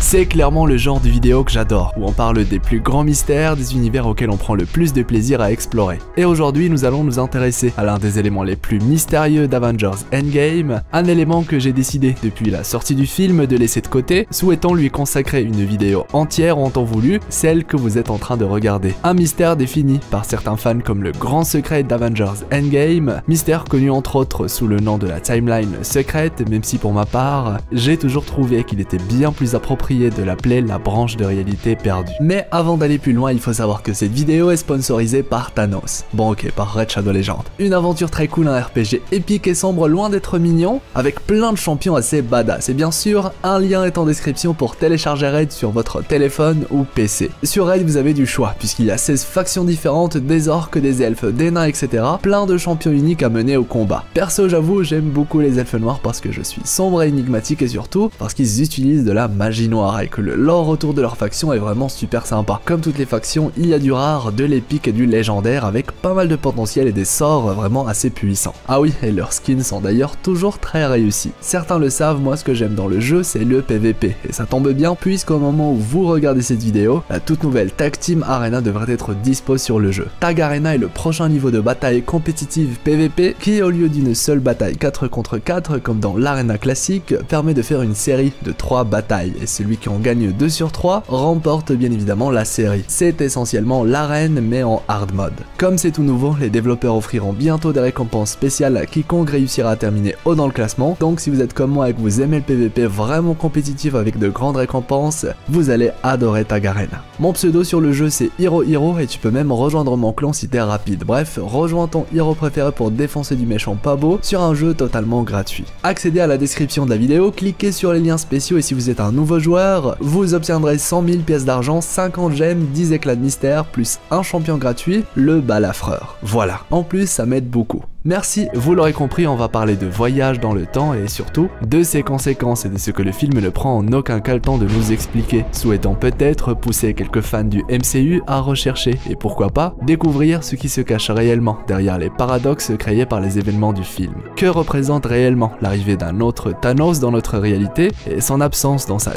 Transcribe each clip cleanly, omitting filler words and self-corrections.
C'est clairement le genre de vidéo que j'adore, où on parle des plus grands mystères, des univers auxquels on prend le plus de plaisir à explorer. Et aujourd'hui, nous allons nous intéresser à l'un des éléments les plus mystérieux d'Avengers Endgame, un élément que j'ai décidé depuis la sortie du film de laisser de côté, souhaitant lui consacrer une vidéo entière en temps voulu, celle que vous êtes en train de regarder. Un mystère défini par certains fans comme le grand secret d'Avengers Endgame, mystère connu entre autres sous le nom de la timeline secrète, même si pour ma part, j'ai toujours trouvé qu'il était bien plus approprié de l'appeler la branche de réalité perdue. Mais avant d'aller plus loin, il faut savoir que cette vidéo est sponsorisée par Thanos. Bon ok, par Red Shadow Legend. Une aventure très cool, un RPG épique et sombre loin d'être mignon, avec plein de champions assez badass. Et bien sûr, un lien est en description pour télécharger Raid sur votre téléphone ou PC. Sur Raid, vous avez du choix, puisqu'il y a 16 factions différentes, des orques, des elfes, des nains, etc. Plein de champions uniques à mener au combat. Perso, j'avoue, j'aime beaucoup les elfes noirs parce que je suis sombre et énigmatique et surtout parce qu'ils utilisent de la magie noire et que le lore autour de leur faction est vraiment super sympa. Comme toutes les factions, il y a du rare, de l'épique et du légendaire avec pas mal de potentiel et des sorts vraiment assez puissants. Ah oui, et leurs skins sont d'ailleurs toujours très réussis. Certains le savent, moi ce que j'aime dans le jeu c'est le PVP et ça tombe bien puisqu'au moment où vous regardez cette vidéo, la toute nouvelle Tag Team Arena devrait être dispo sur le jeu. Tag Arena est le prochain niveau de bataille compétitive PVP qui, au lieu d'une seule bataille 4 contre 4 comme dans l'arena classique, permet de faire une série de 3 batailles et celui qui en gagne 2 sur 3 remporte bien évidemment la série. C'est essentiellement l'arène mais en hard mode. Comme c'est tout nouveau, les développeurs offriront bientôt des récompenses spéciales à quiconque réussira à terminer haut dans le classement, donc si vous êtes comme moi et que vous aimez le PVP vraiment compétitif avec de grandes récompenses, vous allez adorer Tag Arena. Mon pseudo sur le jeu c'est Hiro et tu peux même rejoindre mon clan si t'es rapide. Bref, rejoins ton héros préféré pour défoncer du méchant pas beau sur un jeu totalement gratuit. Accédez à la description de la vidéo, cliquez sur les liens spéciaux et si vous êtes un nouveau joueur, vous obtiendrez 100 000 pièces d'argent, 50 gemmes, 10 éclats de mystère, plus un champion gratuit, le balafreur. Voilà, en plus ça m'aide beaucoup. Merci, vous l'aurez compris, on va parler de voyage dans le temps et surtout de ses conséquences et de ce que le film ne prend en aucun cas le temps de nous expliquer, souhaitant peut-être pousser quelques fans du MCU à rechercher et pourquoi pas découvrir ce qui se cache réellement derrière les paradoxes créés par les événements du film. Que représente réellement l'arrivée d'un autre Thanos dans notre réalité et son absence dans sa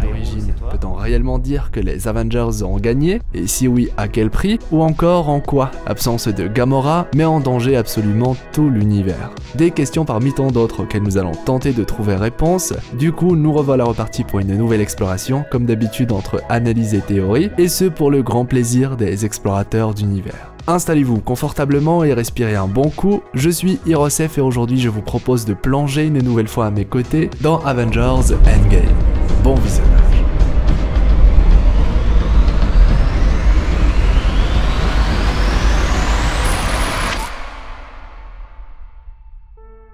origine? Peut-on réellement dire que les Avengers ont gagné? Et si oui, à quel prix? Ou encore en quoi l'absence de Gamora met en danger absolument tout l'univers? Des questions parmi tant d'autres auxquelles nous allons tenter de trouver réponse. Du coup, nous revoilà repartis pour une nouvelle exploration, comme d'habitude entre analyse et théorie, et ce pour le grand plaisir des explorateurs d'univers. Installez-vous confortablement et respirez un bon coup. Je suis Hirosef et aujourd'hui je vous propose de plonger une nouvelle fois à mes côtés dans Avengers Endgame. Bon visionnage.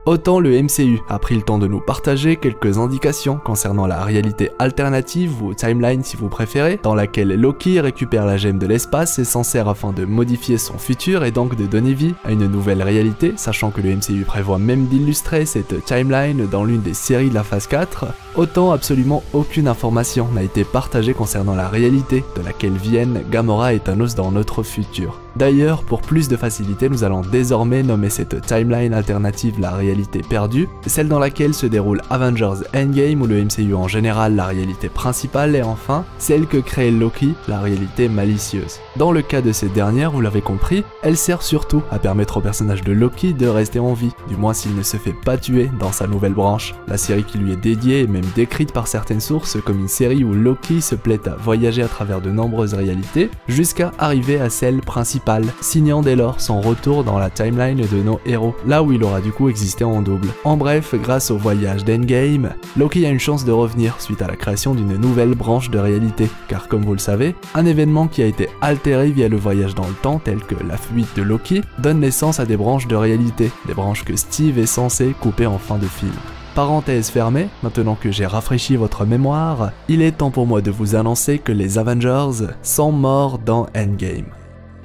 Autant le MCU a pris le temps de nous partager quelques indications concernant la réalité alternative ou timeline si vous préférez, dans laquelle Loki récupère la gemme de l'espace et s'en sert afin de modifier son futur et donc de donner vie à une nouvelle réalité, sachant que le MCU prévoit même d'illustrer cette timeline dans l'une des séries de la phase 4, autant absolument aucune information n'a été partagée concernant la réalité de laquelle viennent Gamora et Thanos dans notre futur. D'ailleurs, pour plus de facilité, nous allons désormais nommer cette timeline alternative la réalité perdue, celle dans laquelle se déroule Avengers Endgame ou le MCU en général, la réalité principale, et enfin, celle que crée Loki, la réalité malicieuse. Dans le cas de cette dernière, vous l'avez compris, elle sert surtout à permettre au personnage de Loki de rester en vie, du moins s'il ne se fait pas tuer dans sa nouvelle branche. La série qui lui est dédiée est même décrite par certaines sources comme une série où Loki se plaît à voyager à travers de nombreuses réalités, jusqu'à arriver à celle principale, signant dès lors son retour dans la timeline de nos héros, là où il aura du coup existé en double. En bref, grâce au voyage d'Endgame, Loki a une chance de revenir suite à la création d'une nouvelle branche de réalité, car comme vous le savez, un événement qui a été altéré via le voyage dans le temps, tel que la fuite de Loki, donne naissance à des branches de réalité, des branches que Steve est censé couper en fin de film. Parenthèse fermée, maintenant que j'ai rafraîchi votre mémoire, il est temps pour moi de vous annoncer que les Avengers sont morts dans Endgame.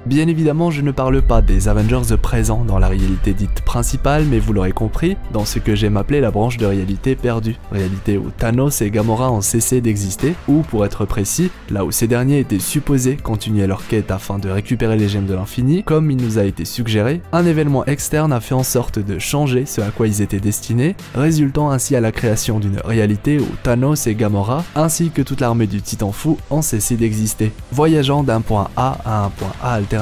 Bien évidemment, je ne parle pas des Avengers présents dans la réalité dite principale, mais vous l'aurez compris, dans ce que j'aime appeler la branche de réalité perdue, réalité où Thanos et Gamora ont cessé d'exister, ou pour être précis, là où ces derniers étaient supposés continuer leur quête afin de récupérer les gemmes de l'infini, comme il nous a été suggéré, un événement externe a fait en sorte de changer ce à quoi ils étaient destinés, résultant ainsi à la création d'une réalité où Thanos et Gamora, ainsi que toute l'armée du Titan Fou, ont cessé d'exister, voyageant d'un point A à un point A alternatif.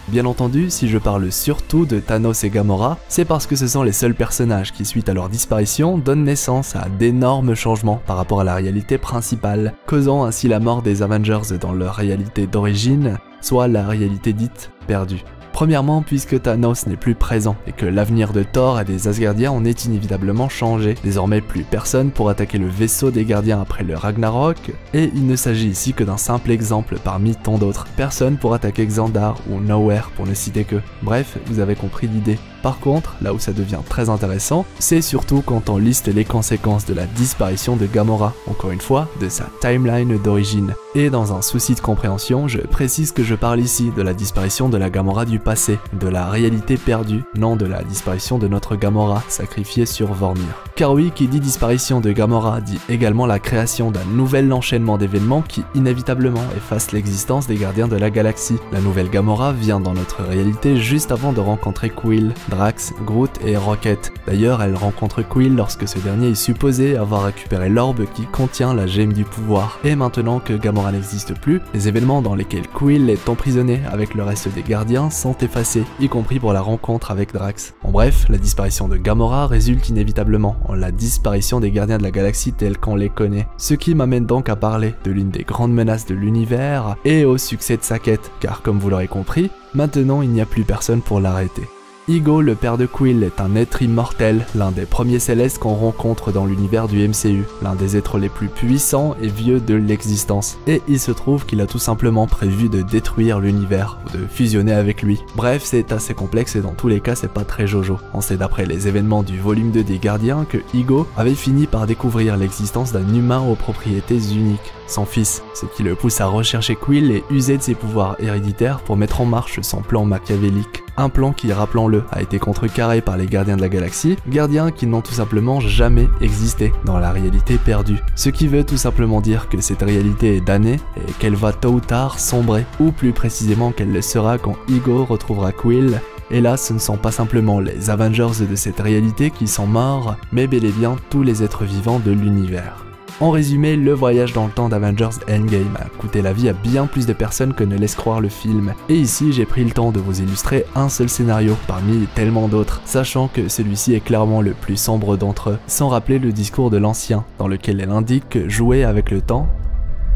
Bien entendu, si je parle surtout de Thanos et Gamora, c'est parce que ce sont les seuls personnages qui, suite à leur disparition, donnent naissance à d'énormes changements par rapport à la réalité principale, causant ainsi la mort des Avengers dans leur réalité d'origine, soit la réalité dite perdue. Premièrement, puisque Thanos n'est plus présent et que l'avenir de Thor et des Asgardiens en est inévitablement changé. Désormais, plus personne pour attaquer le vaisseau des gardiens après le Ragnarok, et il ne s'agit ici que d'un simple exemple parmi tant d'autres. Personne pour attaquer Xandar ou Nowhere pour ne citer que. Bref, vous avez compris l'idée. Par contre, là où ça devient très intéressant, c'est surtout quand on liste les conséquences de la disparition de Gamora, encore une fois, de sa timeline d'origine. Et dans un souci de compréhension, je précise que je parle ici de la disparition de la Gamora du passé, de la réalité perdue, non de la disparition de notre Gamora sacrifiée sur Vormir. Car oui, qui dit disparition de Gamora dit également la création d'un nouvel enchaînement d'événements qui inévitablement efface l'existence des gardiens de la galaxie. La nouvelle Gamora vient dans notre réalité juste avant de rencontrer Quill, Drax, Groot et Rocket. D'ailleurs, elle rencontre Quill lorsque ce dernier est supposé avoir récupéré l'orbe qui contient la gemme du pouvoir. Et maintenant que Gamora n'existe plus, les événements dans lesquels Quill est emprisonné avec le reste des gardiens sont effacés, y compris pour la rencontre avec Drax. En bref, la disparition de Gamora résulte inévitablement en la disparition des gardiens de la galaxie tels qu'on les connaît. Ce qui m'amène donc à parler de l'une des grandes menaces de l'univers et au succès de sa quête, car comme vous l'aurez compris, maintenant il n'y a plus personne pour l'arrêter. Ego, le père de Quill, est un être immortel, l'un des premiers célestes qu'on rencontre dans l'univers du MCU, l'un des êtres les plus puissants et vieux de l'existence. Et il se trouve qu'il a tout simplement prévu de détruire l'univers, ou de fusionner avec lui. Bref, c'est assez complexe et dans tous les cas c'est pas très jojo. On sait d'après les événements du volume 2 des Gardiens que Ego avait fini par découvrir l'existence d'un humain aux propriétés uniques, son fils, ce qui le pousse à rechercher Quill et user de ses pouvoirs héréditaires pour mettre en marche son plan machiavélique. Un plan qui, rappelons-le, a été contrecarré par les gardiens de la galaxie, gardiens qui n'ont tout simplement jamais existé dans la réalité perdue. Ce qui veut tout simplement dire que cette réalité est damnée et qu'elle va tôt ou tard sombrer, ou plus précisément qu'elle le sera quand Ego retrouvera Quill. Et là, ce ne sont pas simplement les Avengers de cette réalité qui sont morts, mais bel et bien tous les êtres vivants de l'univers. En résumé, le voyage dans le temps d'Avengers Endgame a coûté la vie à bien plus de personnes que ne laisse croire le film. Et ici, j'ai pris le temps de vous illustrer un seul scénario parmi tellement d'autres, sachant que celui-ci est clairement le plus sombre d'entre eux, sans rappeler le discours de l'ancien, dans lequel elle indique que jouer avec le temps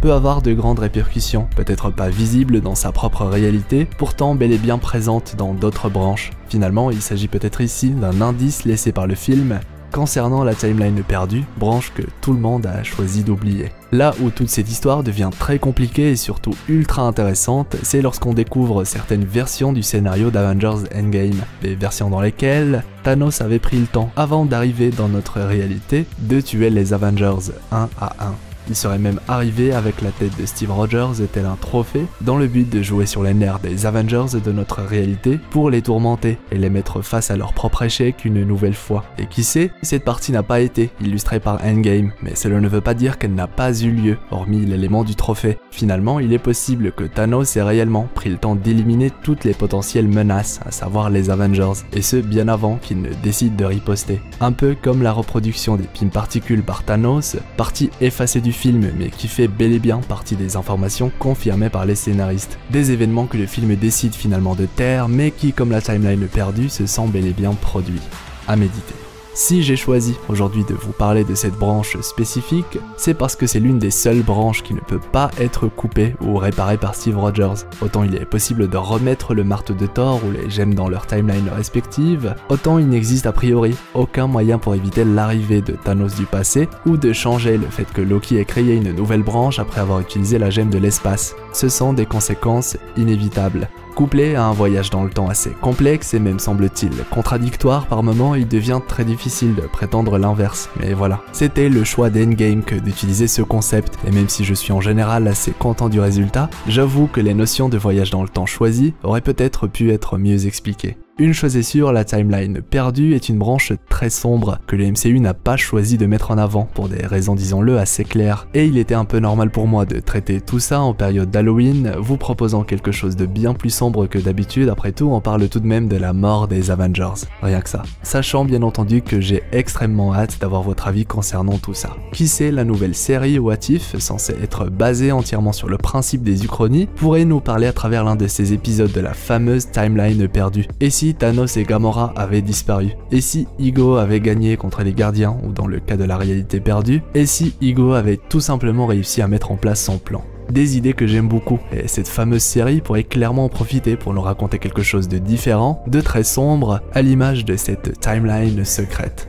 peut avoir de grandes répercussions, peut-être pas visibles dans sa propre réalité, pourtant bel et bien présentes dans d'autres branches. Finalement, il s'agit peut-être ici d'un indice laissé par le film concernant la timeline perdue, branche que tout le monde a choisi d'oublier. Là où toute cette histoire devient très compliquée et surtout ultra intéressante, c'est lorsqu'on découvre certaines versions du scénario d'Avengers Endgame, des versions dans lesquelles Thanos avait pris le temps, avant d'arriver dans notre réalité, de tuer les Avengers un à un. Il serait même arrivé avec la tête de Steve Rogers et tel un trophée, dans le but de jouer sur les nerfs des Avengers de notre réalité pour les tourmenter et les mettre face à leur propre échec une nouvelle fois. Et qui sait, cette partie n'a pas été illustrée par Endgame, mais cela ne veut pas dire qu'elle n'a pas eu lieu, hormis l'élément du trophée. Finalement, il est possible que Thanos ait réellement pris le temps d'éliminer toutes les potentielles menaces, à savoir les Avengers, et ce bien avant qu'il ne décide de riposter. Un peu comme la reproduction des Pym Particules par Thanos, partie effacée du film mais qui fait bel et bien partie des informations confirmées par les scénaristes. Des événements que le film décide finalement de taire mais qui, comme la timeline perdue, se sont bel et bien produits. À méditer. Si j'ai choisi aujourd'hui de vous parler de cette branche spécifique, c'est parce que c'est l'une des seules branches qui ne peut pas être coupée ou réparée par Steve Rogers. Autant il est possible de remettre le marteau de Thor ou les gemmes dans leur timeline respective, autant il n'existe a priori aucun moyen pour éviter l'arrivée de Thanos du passé ou de changer le fait que Loki ait créé une nouvelle branche après avoir utilisé la gemme de l'espace. Ce sont des conséquences inévitables. Couplé à un voyage dans le temps assez complexe et même semble-t-il contradictoire par moments, il devient très difficile de prétendre l'inverse. Mais voilà, c'était le choix d'Endgame que d'utiliser ce concept, et même si je suis en général assez content du résultat, j'avoue que les notions de voyage dans le temps choisies auraient peut-être pu être mieux expliquées. Une chose est sûre, la timeline perdue est une branche très sombre que le MCU n'a pas choisi de mettre en avant pour des raisons disons-le assez claires. Et il était un peu normal pour moi de traiter tout ça en période d'Halloween, vous proposant quelque chose de bien plus sombre que d'habitude, après tout on parle tout de même de la mort des Avengers, rien que ça. Sachant bien entendu que j'ai extrêmement hâte d'avoir votre avis concernant tout ça. Qui sait, la nouvelle série What If, censée être basée entièrement sur le principe des uchronies, pourrait nous parler à travers l'un de ces épisodes de la fameuse timeline perdue. Et si Thanos et Gamora avaient disparu? Et si Ego avait gagné contre les gardiens, ou dans le cas de la réalité perdue? Et si Ego avait tout simplement réussi à mettre en place son plan? Des idées que j'aime beaucoup, et cette fameuse série pourrait clairement en profiter pour nous raconter quelque chose de différent, de très sombre, à l'image de cette timeline secrète.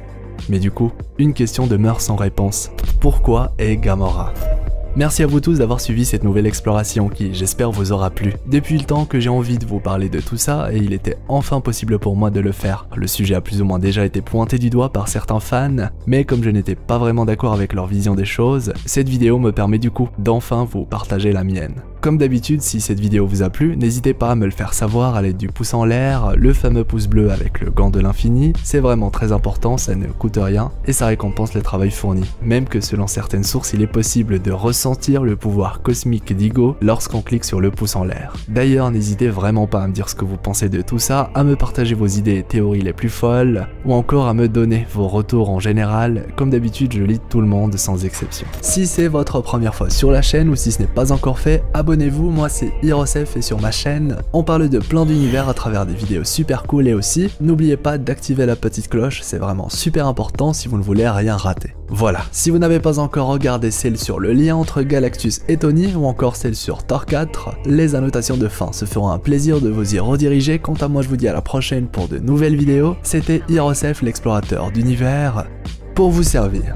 Mais du coup, une question demeure sans réponse. Pourquoi est Gamora? Merci à vous tous d'avoir suivi cette nouvelle exploration qui, j'espère, vous aura plu. Depuis le temps que j'ai envie de vous parler de tout ça, et il était enfin possible pour moi de le faire. Le sujet a plus ou moins déjà été pointé du doigt par certains fans, mais comme je n'étais pas vraiment d'accord avec leur vision des choses, cette vidéo me permet du coup d'enfin vous partager la mienne. Comme d'habitude, si cette vidéo vous a plu, n'hésitez pas à me le faire savoir à l'aide du pouce en l'air, le fameux pouce bleu avec le gant de l'infini, c'est vraiment très important, ça ne coûte rien, et ça récompense le travail fourni. Même que selon certaines sources, il est possible de ressentir le pouvoir cosmique d'Ego lorsqu'on clique sur le pouce en l'air. D'ailleurs, n'hésitez vraiment pas à me dire ce que vous pensez de tout ça, à me partager vos idées et théories les plus folles, ou encore à me donner vos retours en général, comme d'habitude je lis tout le monde sans exception. Si c'est votre première fois sur la chaîne ou si ce n'est pas encore fait, abonnez-vous, moi c'est Hirosef et sur ma chaîne, on parle de plein d'univers à travers des vidéos super cool et aussi, n'oubliez pas d'activer la petite cloche, c'est vraiment super important si vous ne voulez rien rater. Voilà, si vous n'avez pas encore regardé celle sur le lien entre Galactus et Tony ou encore celle sur Thor 4, les annotations de fin se feront un plaisir de vous y rediriger. Quant à moi je vous dis à la prochaine pour de nouvelles vidéos, c'était Hirosef l'explorateur d'univers pour vous servir.